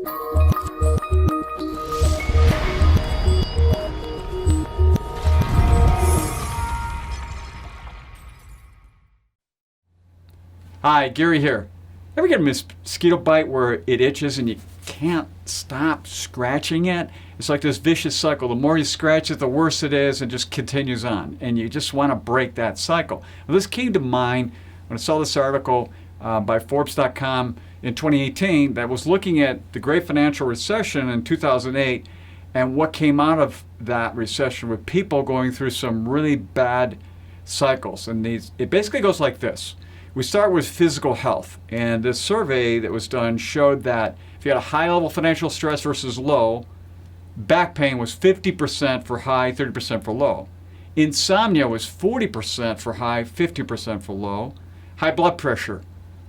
Hi, Gary here. Ever get a mosquito bite where it itches and you can't stop scratching it? It's like this vicious cycle. The more you scratch it, the worse it is, and just continues on. And you just want to break that cycle. Well, this came to mind when I saw this article by Forbes.com in 2018 that was looking at the great financial recession in 2008 and what came out of that recession with people going through some really bad cycles. And it basically goes like this. We start with physical health, and this survey that was done showed that if you had a high level of financial stress versus low, back pain was 50% for high, 30% for low. Insomnia was 40% for high, 50% for low. High blood pressure,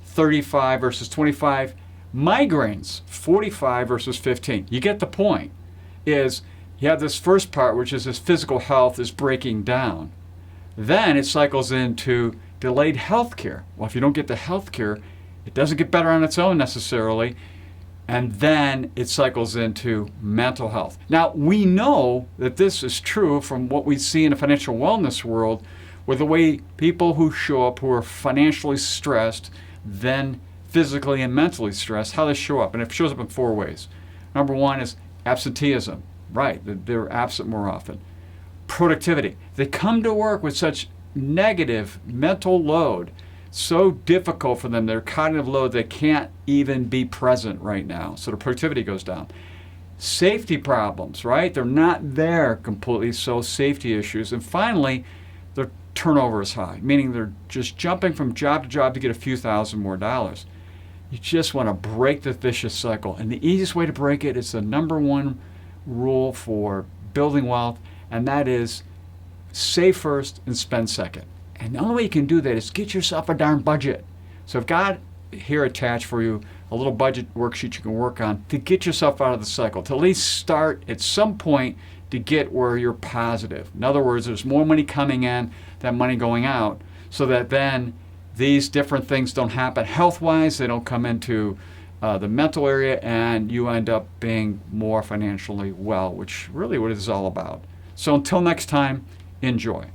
35 versus 25. Migraines, 45 versus 15. You get the point. Is you have this first part, which is this physical health is breaking down. Then it cycles into delayed health care. Well, if you don't get the health care, it doesn't get better on its own necessarily. And then it cycles into mental health. Now, we know that this is true from what we see in the financial wellness world, with the way people who show up who are financially stressed, then physically and mentally stressed, how they show up. And it shows up in four ways. Number one is absenteeism. Right, they're absent more often. Productivity. They come to work with such negative mental load, so difficult for them, their cognitive load, they can't even be present right now. So the productivity goes down. Safety problems, right? They're not there completely, so safety issues. And finally, their turnover is high, meaning they're just jumping from job to job to get a few thousand more dollars. You just want to break the vicious cycle. And the easiest way to break it is the number one rule for building wealth, and that is save first and spend second. And the only way you can do that is get yourself a darn budget. So I've got here attached for you a little budget worksheet you can work on to get yourself out of the cycle, to at least start at some point to get where you're positive. In other words, there's more money coming in than money going out, so that then these different things don't happen health-wise, they don't come into the mental area, and you end up being more financially well, which really what it is all about. So until next time, enjoy.